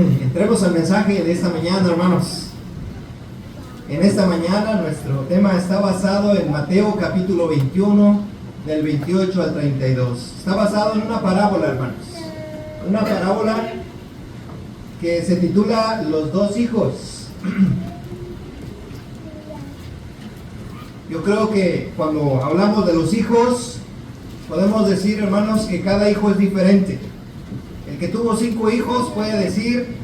Entremos al mensaje de esta mañana, hermanos. En esta mañana nuestro tema está basado en Mateo capítulo 21, del 28 al 32. Está basado en una parábola, hermanos. Una parábola que se titula Los dos hijos. Yo creo que cuando hablamos de los hijos, podemos decir, hermanos, que cada hijo es diferente. El que tuvo 5 hijos puede decir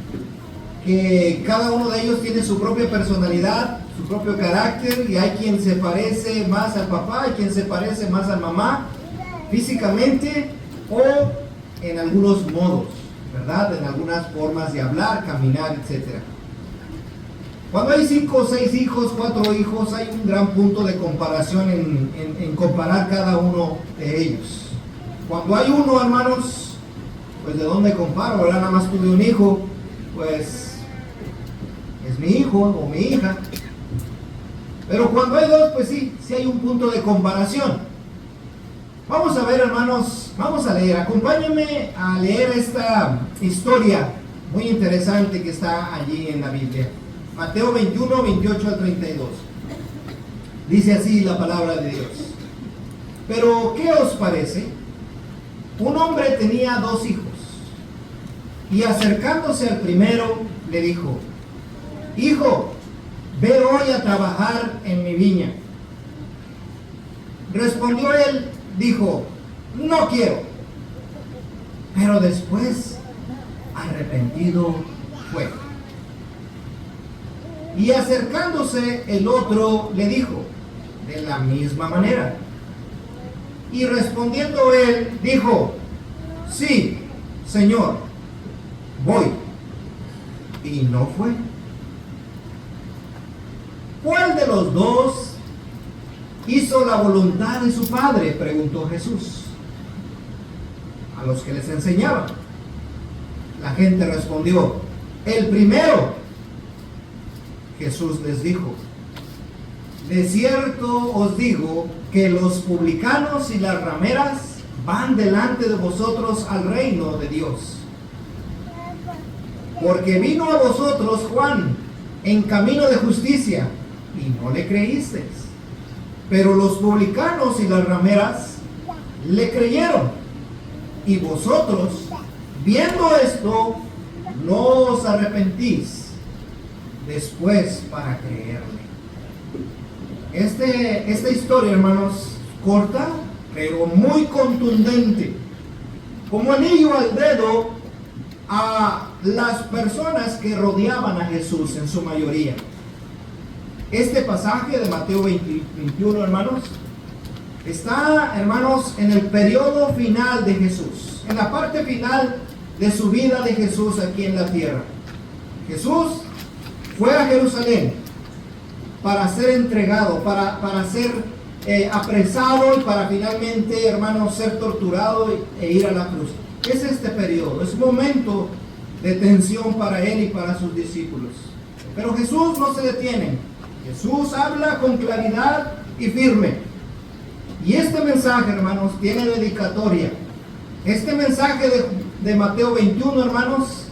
que cada uno de ellos tiene su propia personalidad, su propio carácter, y hay quien se parece más al papá, hay quien se parece más a la mamá, físicamente o en algunos modos, ¿verdad? En algunas formas de hablar, caminar, etc. Cuando hay 5, 6 hijos, 4 hijos, hay un gran punto de comparación en comparar cada uno de ellos. Cuando hay uno, hermanos, pues ¿de dónde comparo? ¿Verdad? Nada más tuve un hijo, pues es mi hijo o mi hija. Pero cuando hay 2, pues sí hay un punto de comparación. Vamos a ver, hermanos, vamos a leer. Acompáñenme a leer esta historia muy interesante que está allí en la Biblia. Mateo 21, 28 al 32. Dice así la palabra de Dios. Pero, ¿qué os parece? Un hombre tenía 2 hijos, y acercándose al primero, le dijo: Hijo, ve hoy a trabajar en mi viña. Respondió él, dijo: No quiero. Pero después, arrepentido fue. Y acercándose el otro, le dijo, de la misma manera. Y respondiendo él, dijo: Sí, Señor, voy. Y no fue. ¿Cuál de los 2 hizo la voluntad de su padre?, preguntó Jesús a los que les enseñaba. La gente respondió: el primero. Jesús les dijo: de cierto os digo que los publicanos y las rameras van delante de vosotros al reino de Dios. Porque vino a vosotros Juan en camino de justicia, y no le creísteis. Pero los publicanos y las rameras le creyeron. Y vosotros, viendo esto, no os arrepentís después para creerle. Esta historia, hermanos, corta, pero muy contundente, como anillo al dedo a las personas que rodeaban a Jesús en su mayoría. Este pasaje de Mateo 21, hermanos, está, hermanos, en el periodo final de Jesús, en la parte final de su vida de Jesús aquí en la tierra. Jesús fue a Jerusalén para ser entregado, para ser apresado y para finalmente, hermanos, ser torturado e ir a la cruz. Es este periodo, es un momento de tensión para él y para sus discípulos. Pero Jesús no se detiene. Jesús habla con claridad y firme. Y este mensaje, hermanos, tiene dedicatoria. Este mensaje de Mateo 21, hermanos,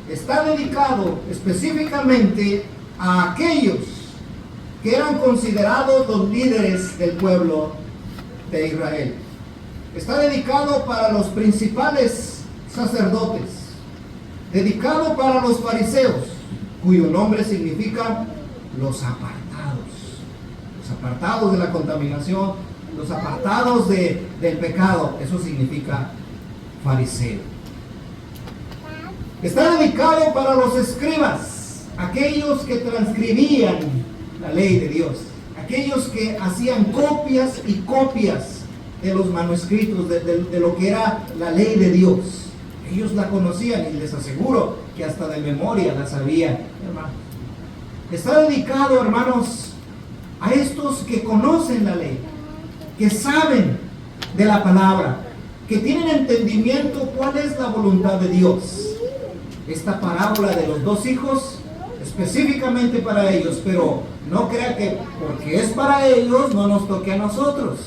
está dedicado específicamente a aquellos que eran considerados los líderes del pueblo de Israel. Está dedicado para los principales sacerdotes, dedicado para los fariseos, cuyo nombre significa los apartados de la contaminación, los apartados del pecado. Eso significa fariseo. Está dedicado para los escribas, aquellos que transcribían la ley de Dios, aquellos que hacían copias y copias de los manuscritos, de lo que era la ley de Dios. Ellos la conocían y les aseguro que hasta de memoria la sabían, hermanos. Está dedicado, hermanos, a estos que conocen la ley, que saben de la palabra, que tienen entendimiento cuál es la voluntad de Dios. Esta parábola de los 2 hijos, específicamente para ellos, pero no crea que porque es para ellos no nos toque a nosotros.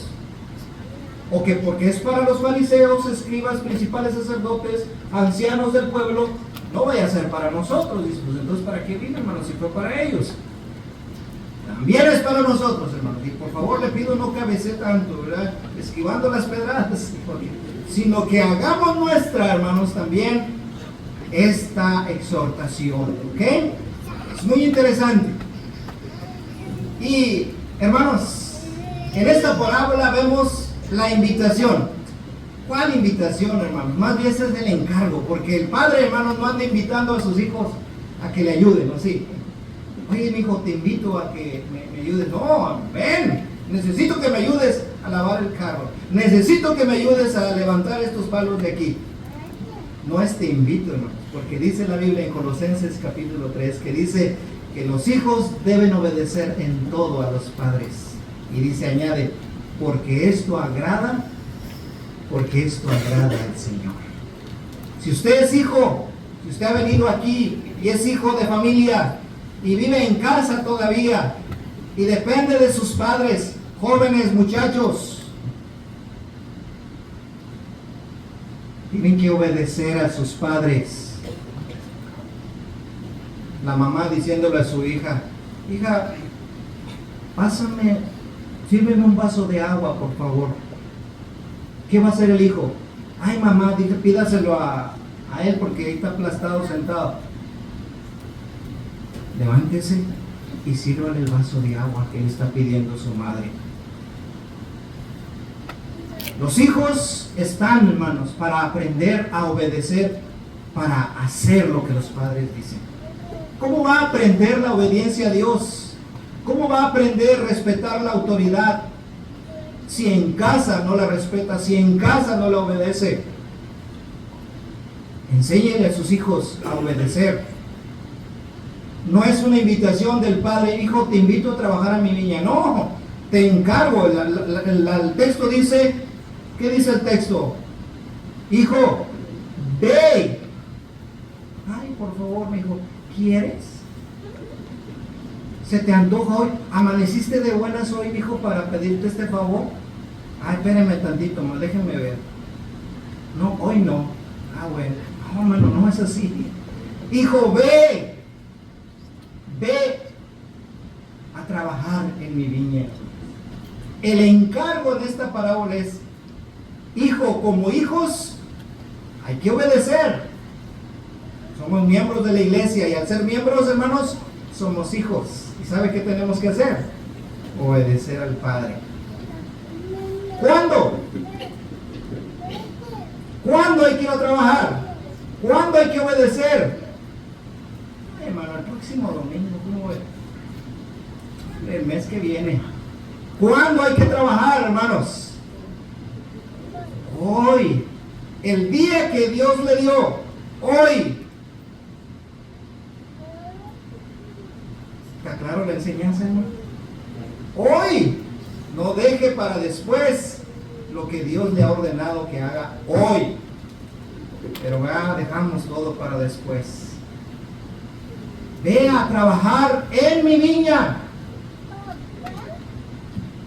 o que porque es para los fariseos, escribas, principales sacerdotes, ancianos del pueblo, No vaya a ser para nosotros. Dice, pues entonces ¿para qué vino, hermano? Si fue para ellos. También es para nosotros, hermanos. Y por favor le pido no cabecee tanto, ¿verdad? Esquivando las pedradas, sino que hagamos nuestra, hermanos, también esta exhortación, ¿ok? Es muy interesante. Y, hermanos, en esta parábola vemos la invitación. ¿Cuál invitación, hermanos? Más bien ese es el encargo, porque el padre, hermanos, no anda invitando a sus hijos a que le ayuden, ¿no? Sí. Oye, mi hijo, te invito a que me ayudes. No, ven, necesito que me ayudes a lavar el carro. Necesito que me ayudes a levantar estos palos de aquí. No es te invito, hermanos, porque dice la Biblia en Colosenses capítulo 3, que dice que los hijos deben obedecer en todo a los padres. Y dice, añade, porque esto agrada al Señor. Si usted es hijo, si usted ha venido aquí y es hijo de familia y vive en casa todavía y depende de sus padres, jóvenes, muchachos, tienen que obedecer a sus padres. La mamá diciéndole a su hija, hija, sírveme un vaso de agua, por favor. ¿Qué va a hacer el hijo? Ay, mamá, pídaselo a él porque ahí está aplastado sentado. Levántese y sírvale el vaso de agua que le está pidiendo su madre. Los hijos están, hermanos, para aprender a obedecer, para hacer lo que los padres dicen. ¿Cómo va a aprender la obediencia a Dios? ¿Cómo va a aprender a respetar la autoridad si en casa no la respeta, si en casa no la obedece? Enséñele a sus hijos a obedecer. No es una invitación del padre, hijo, te invito a trabajar a mi niña. No, te encargo. El texto dice, ¿qué dice el texto? Hijo, ve. Ay, por favor, mi hijo, ¿quieres? ¿Se te antoja hoy? ¿Amaneciste de buenas hoy, hijo, para pedirte este favor? Ay, espérame tantito, más déjenme ver. No, hoy no. Ah, bueno. No, hermano, no es así. Hijo, ve a trabajar en mi viña. El encargo de esta parábola es, hijo, como hijos, hay que obedecer. Somos miembros de la iglesia y al ser miembros, hermanos, somos hijos. ¿Y sabe qué tenemos que hacer? Obedecer al Padre. ¿Cuándo? ¿Cuándo hay que ir a trabajar? ¿Cuándo hay que obedecer? Ay, hermano, el próximo domingo, ¿cómo es? El mes que viene. ¿Cuándo hay que trabajar, hermanos? Hoy. El día que Dios le dio. Hoy. ¿Está claro la enseñanza, hermano? Hoy. No deje para después lo que Dios le ha ordenado que haga hoy. Pero dejamos todo para después. Ve a trabajar en mi viña.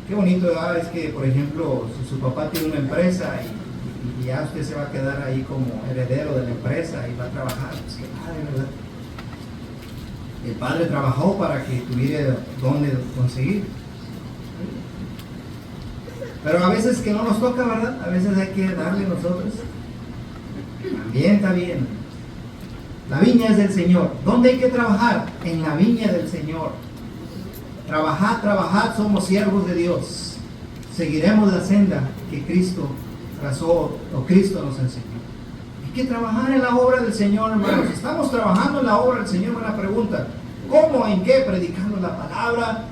Qué bonito, ¿verdad? Es que, por ejemplo, si su papá tiene una empresa y ya usted se va a quedar ahí como heredero de la empresa y va a trabajar, pues qué padre, ¿verdad? El padre trabajó para que tuviera dónde conseguir. Pero a veces que no nos toca, ¿verdad? A veces hay que darle nosotros. También está bien. La viña es del Señor. ¿Dónde hay que trabajar? En la viña del Señor. Trabajad, trabajad, somos siervos de Dios. Seguiremos la senda que Cristo trazó o Cristo nos enseñó. Hay que trabajar en la obra del Señor, hermanos. Estamos trabajando en la obra del Señor. Buena pregunta. ¿Cómo? ¿En qué? Predicando la palabra,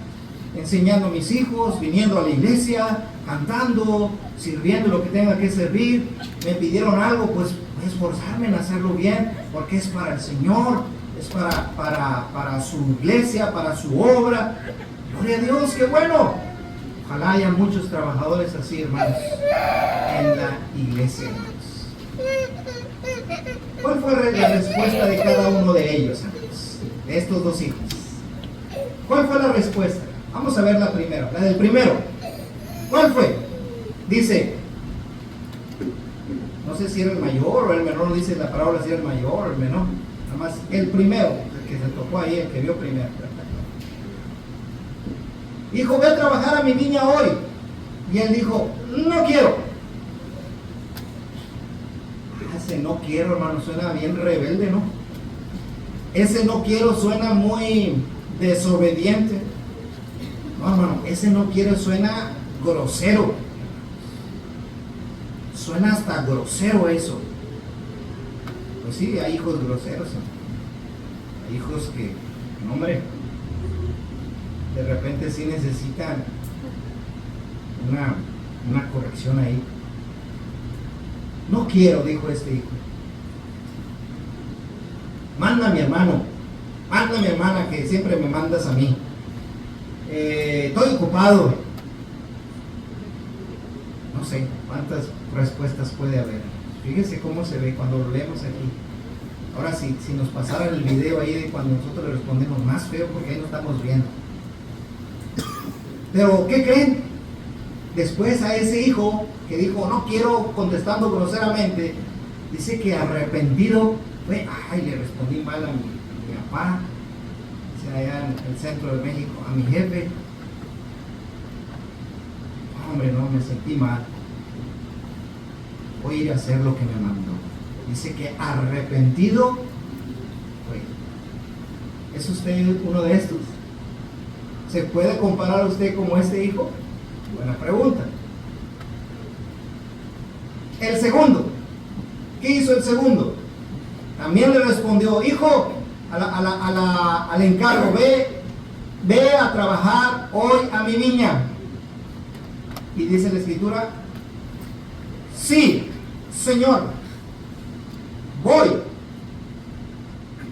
enseñando a mis hijos, viniendo a la iglesia, cantando, sirviendo lo que tenga que servir. Me pidieron algo, pues voy a esforzarme en hacerlo bien, porque es para el Señor, es para su iglesia, para su obra. Gloria a Dios, qué bueno. Ojalá haya muchos trabajadores así, hermanos, en la iglesia, hermanos. ¿Cuál fue la respuesta de cada uno de ellos, hermanos? De estos dos hijos. ¿Cuál fue la respuesta? Vamos a ver la primera, la del primero. ¿Cuál fue? Dice, no sé si era el mayor o el menor, no dice la palabra si era el mayor o el menor. nada más el primero, el que se tocó ahí, el que vio primero. Hijo, ve a trabajar a mi viña hoy. Y él dijo, no quiero. Ese no quiero, hermano, suena bien rebelde, ¿no? Ese no quiero suena muy desobediente. No, hermano, ese no quiero suena grosero. Suena hasta grosero eso. Pues sí, hay hijos groseros, ¿no? Hay hijos que, no, hombre, de repente sí necesitan una corrección ahí. No quiero, dijo este hijo. Manda a mi hermano, manda a mi hermana, que siempre me mandas a mí. Estoy ocupado. No sé cuántas respuestas puede haber. Fíjese cómo se ve cuando lo leemos aquí. Ahora si nos pasaran el video ahí de cuando nosotros le respondemos, más feo, porque ahí no estamos viendo. Pero ¿qué creen? Después a ese hijo que dijo no quiero, contestando groseramente, dice que arrepentido fue, ay, le respondí mal a mi papá, o sea, allá en el centro de México, a mi jefe. Hombre, no, me sentí mal. Voy a ir a hacer lo que me mandó. Dice que arrepentido fue. ¿Es usted uno de estos? ¿Se puede comparar a usted como este hijo? Buena pregunta. El segundo, ¿qué hizo el segundo? También le respondió, hijo, al encargo, ve a trabajar hoy a mi viña. Y dice la escritura, sí, Señor, voy.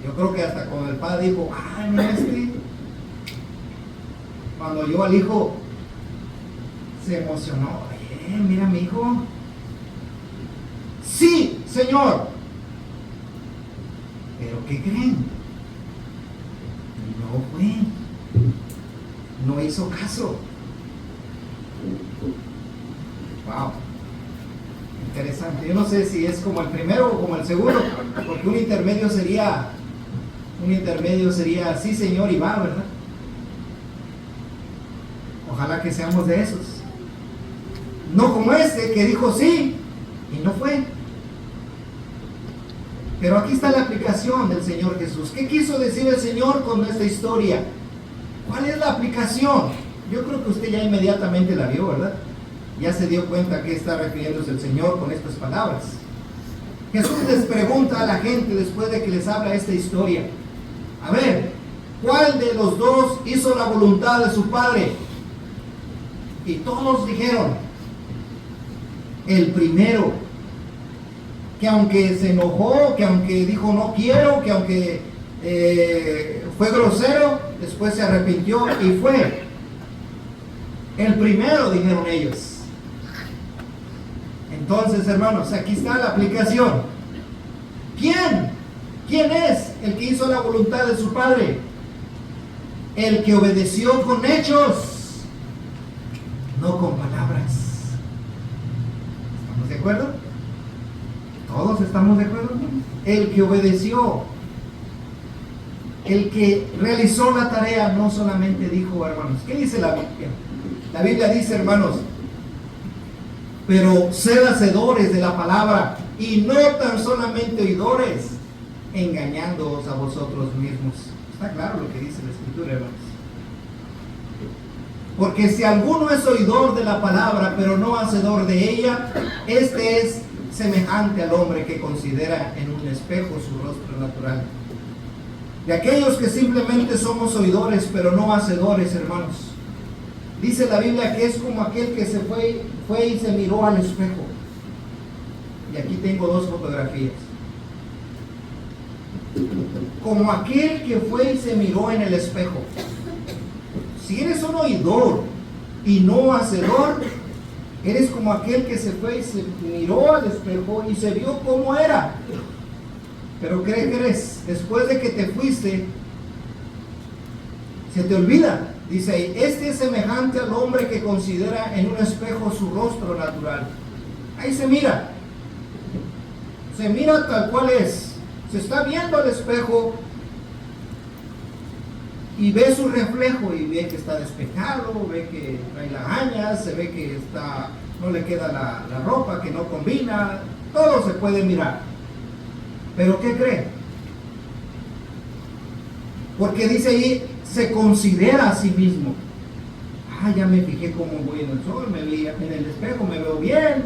Yo creo que hasta con el padre dijo, ay, mira cuando oyó al hijo, se emocionó. Oye, mira mi hijo. Sí, Señor. Pero ¿qué creen? No fue. No hizo caso. Wow. Interesante. Yo no sé si es como el primero o como el segundo, porque un intermedio sería sí, Señor, y va, ¿verdad? Ojalá que seamos de esos. No como este que dijo sí y no fue. Pero aquí está la aplicación del Señor Jesús. ¿Qué quiso decir el Señor con esta historia? ¿Cuál es la aplicación? Yo creo que usted ya inmediatamente la vio, ¿verdad? Ya se dio cuenta a qué está refiriéndose el Señor con estas palabras. Jesús les pregunta a la gente después de que les habla esta historia. A ver, ¿cuál de los dos hizo la voluntad de su Padre? Y todos dijeron, el primero, que aunque se enojó, que aunque dijo no quiero, que aunque fue grosero, después se arrepintió y fue. El primero, dijeron ellos. Entonces, hermanos, aquí está la aplicación. ¿Quién es el que hizo la voluntad de su Padre? El que obedeció con hechos, no con palabras. ¿Estamos de acuerdo? ¿Todos estamos de acuerdo? El que obedeció, el que realizó la tarea, no solamente dijo, hermanos. ¿Qué dice la Biblia? La Biblia dice, hermanos, pero sed hacedores de la palabra y no tan solamente oidores, engañándoos a vosotros mismos. Está claro lo que dice la Escritura, hermanos. Porque si alguno es oidor de la palabra, pero no hacedor de ella, este es semejante al hombre que considera en un espejo su rostro natural. De aquellos que simplemente somos oidores, pero no hacedores, hermanos. Dice la Biblia que es como aquel que se fue y se miró al espejo. Y aquí tengo dos fotografías. Como aquel que fue y se miró en el espejo. Si eres un oidor y no hacedor, eres como aquel que se fue y se miró al espejo y se vio cómo era. Pero ¿qué crees? Después de que te fuiste, se te olvida. Dice ahí, este es semejante al hombre que considera en un espejo su rostro natural. Ahí se mira tal cual es. Se está viendo al espejo y ve su reflejo y ve que está despejado, ve que trae lagañas, se ve que no le queda la ropa, que no combina, todo se puede mirar. ¿Pero qué cree? Porque dice ahí, se considera a sí mismo. Ya me fijé cómo voy en el sol, me vi en el espejo, me veo bien,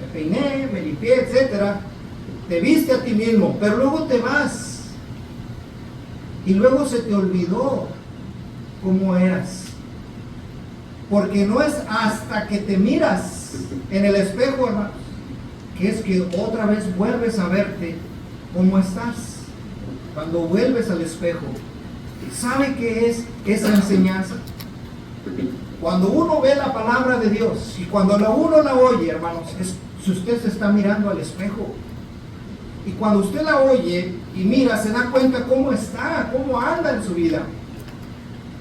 me peiné, me limpié, etcétera. Te viste a ti mismo, pero luego te vas y luego se te olvidó cómo eras. Porque no es hasta que te miras en el espejo, hermanos, que es que otra vez vuelves a verte cómo estás. Cuando vuelves al espejo, ¿sabe qué es esa enseñanza? Cuando uno ve la palabra de Dios y cuando uno la oye, hermanos, si usted se está mirando al espejo. Y cuando usted la oye y mira, se da cuenta cómo está, cómo anda en su vida.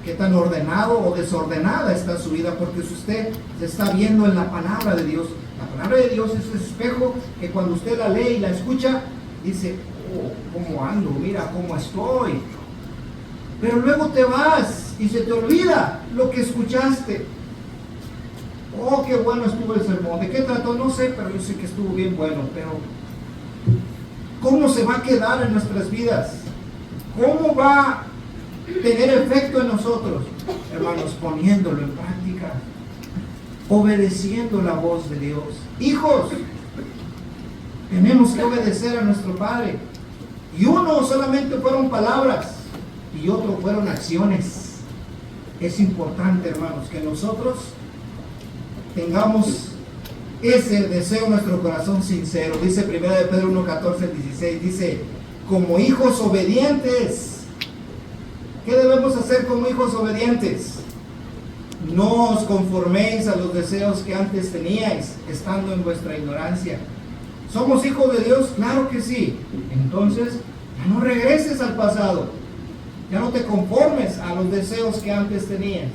Qué tan ordenado o desordenada está su vida, porque si usted se está viendo en la palabra de Dios. La palabra de Dios es ese espejo que cuando usted la lee y la escucha, dice, oh, cómo ando, mira cómo estoy. Pero luego te vas y se te olvida lo que escuchaste. Oh, qué bueno estuvo el sermón. ¿De qué trató? No sé, pero yo sé que estuvo bien bueno. Pero ¿cómo se va a quedar en nuestras vidas? ¿Cómo va a tener efecto en nosotros? Hermanos, poniéndolo en práctica, obedeciendo la voz de Dios. Hijos, tenemos que obedecer a nuestro Padre. Y uno solamente fueron palabras y otro fueron acciones. Es importante, hermanos, que nosotros tengamos ese deseo en nuestro corazón sincero. Dice 1 de Pedro 1, 14, 16, dice, como hijos obedientes. ¿Qué debemos hacer como hijos obedientes? No os conforméis a los deseos que antes teníais, estando en vuestra ignorancia. ¿Somos hijos de Dios? Claro que sí. Entonces, ya no regreses al pasado. Ya no te conformes a los deseos que antes tenías.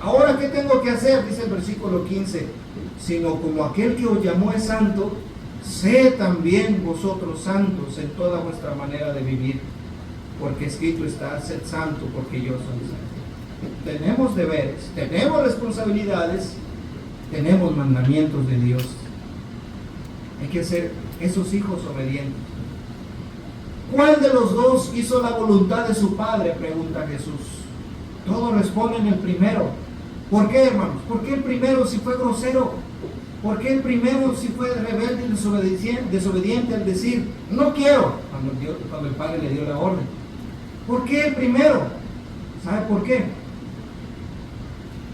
Ahora, ¿qué tengo que hacer? Dice el versículo 15. Sino como aquel que os llamó es santo, sé también vosotros santos en toda vuestra manera de vivir. Porque escrito está, sed santo porque yo soy santo. Tenemos deberes, tenemos responsabilidades, tenemos mandamientos de Dios. Hay que ser esos hijos obedientes. ¿Cuál de los dos hizo la voluntad de su Padre? Pregunta Jesús. Todos responden el primero. ¿Por qué, hermanos? ¿Por qué el primero si fue grosero? ¿Por qué el primero si fue rebelde y desobediente al decir, no quiero, cuando el Padre le dio la orden? ¿Por qué el primero? ¿Sabe por qué?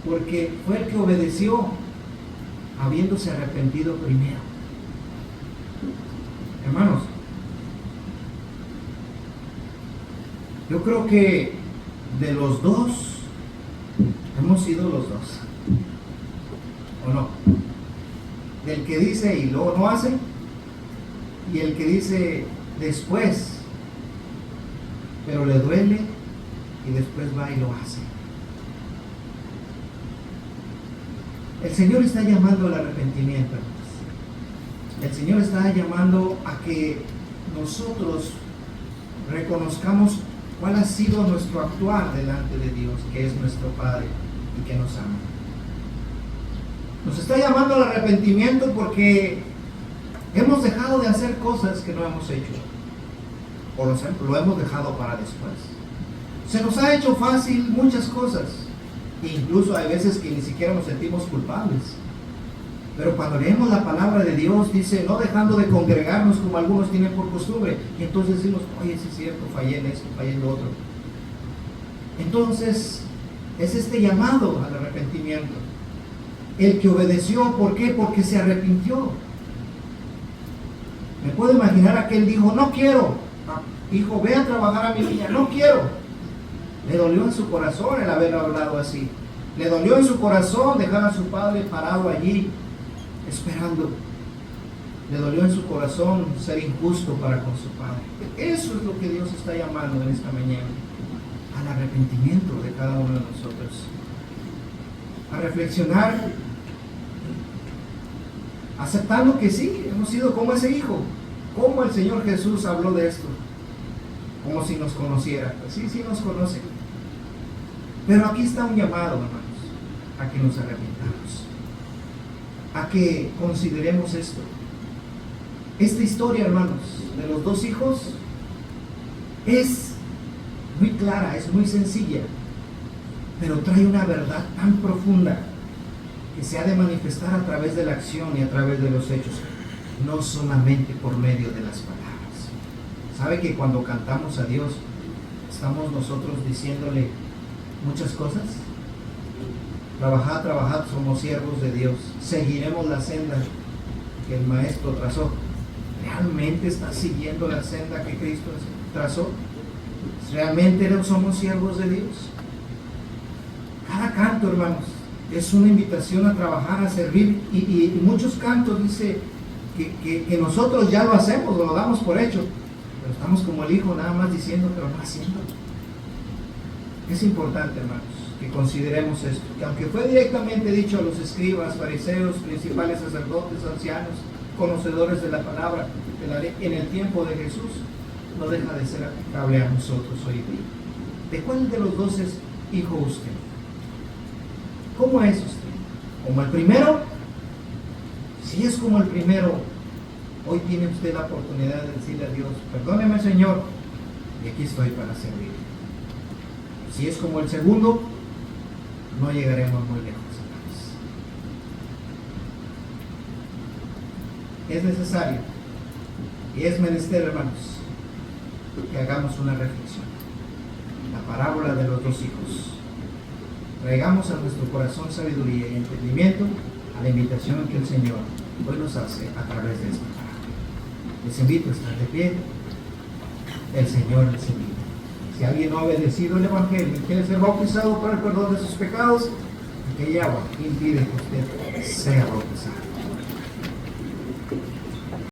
Porque fue el que obedeció habiéndose arrepentido primero. Hermanos, yo creo que de los dos hemos sido los dos, ¿o no? Del que dice y luego no hace, y el que dice después, pero le duele y después va y lo hace. El Señor está llamando al arrepentimiento, hermanos. El Señor está llamando a que nosotros reconozcamos cuál ha sido nuestro actuar delante de Dios, que es nuestro Padre y que nos ama. Nos está llamando al arrepentimiento porque hemos dejado de hacer cosas que no hemos hecho, o lo hemos dejado para después. Se nos ha hecho fácil muchas cosas, incluso hay veces que ni siquiera nos sentimos culpables. Pero cuando leemos la palabra de Dios, dice, no dejando de congregarnos como algunos tienen por costumbre, y entonces decimos, oye, sí es cierto, fallé en esto, fallé en lo otro. Entonces, es este llamado al arrepentimiento. El que obedeció, ¿por qué? Porque se arrepintió. Me puedo imaginar a aquel dijo, no quiero, hijo, ve a trabajar a mi niña, no quiero. Le dolió en su corazón el haber hablado así. Le dolió en su corazón dejar a su padre parado allí, esperando. Le dolió en su corazón ser injusto para con su padre. Eso es lo que Dios está llamando en esta mañana, al arrepentimiento de cada uno de nosotros. A reflexionar, aceptando que sí, hemos sido como ese hijo, como el Señor Jesús habló de esto. como si nos conociera. Pues sí, sí nos conoce. Pero aquí está un llamado, hermanos, a que nos arrepintamos, a que consideremos esto. Esta historia, hermanos, de los dos hijos es muy clara, es muy sencilla, pero trae una verdad tan profunda que se ha de manifestar a través de la acción y a través de los hechos, no solamente por medio de las palabras. ¿Sabe que cuando cantamos a Dios estamos nosotros diciéndole muchas cosas? Trabajad, trabajad, somos siervos de Dios, seguiremos la senda que el Maestro trazó. ¿Realmente estás siguiendo la senda que Cristo trazó? ¿Realmente somos siervos de Dios? Cada canto, hermanos, es una invitación a trabajar, a servir, y muchos cantos dice que nosotros ya lo hacemos, lo damos por hecho, pero estamos como el hijo, nada más diciendo, pero no haciendo. Es importante, hermanos, que consideremos esto, que aunque fue directamente dicho a los escribas, fariseos, principales sacerdotes, ancianos, conocedores de la palabra, de la ley, en el tiempo de Jesús, no deja de ser aplicable a nosotros hoy día. ¿De cuál de los dos es hijo usted? ¿Cómo es usted? ¿Como el primero? Si es como el primero, hoy tiene usted la oportunidad de decirle a Dios, perdóneme, Señor, y aquí estoy para servir. Si es como el segundo, no llegaremos muy lejos, hermanos. Es necesario y es menester, hermanos, que hagamos una reflexión. La parábola de los dos hijos. Traigamos a nuestro corazón sabiduría y entendimiento a la invitación que el Señor hoy nos hace a través de esta parábola. Les invito a estar de pie. El Señor les invita. Si alguien no ha obedecido el Evangelio y quiere ser bautizado para el perdón de sus pecados, aquella agua impide que usted sea bautizado.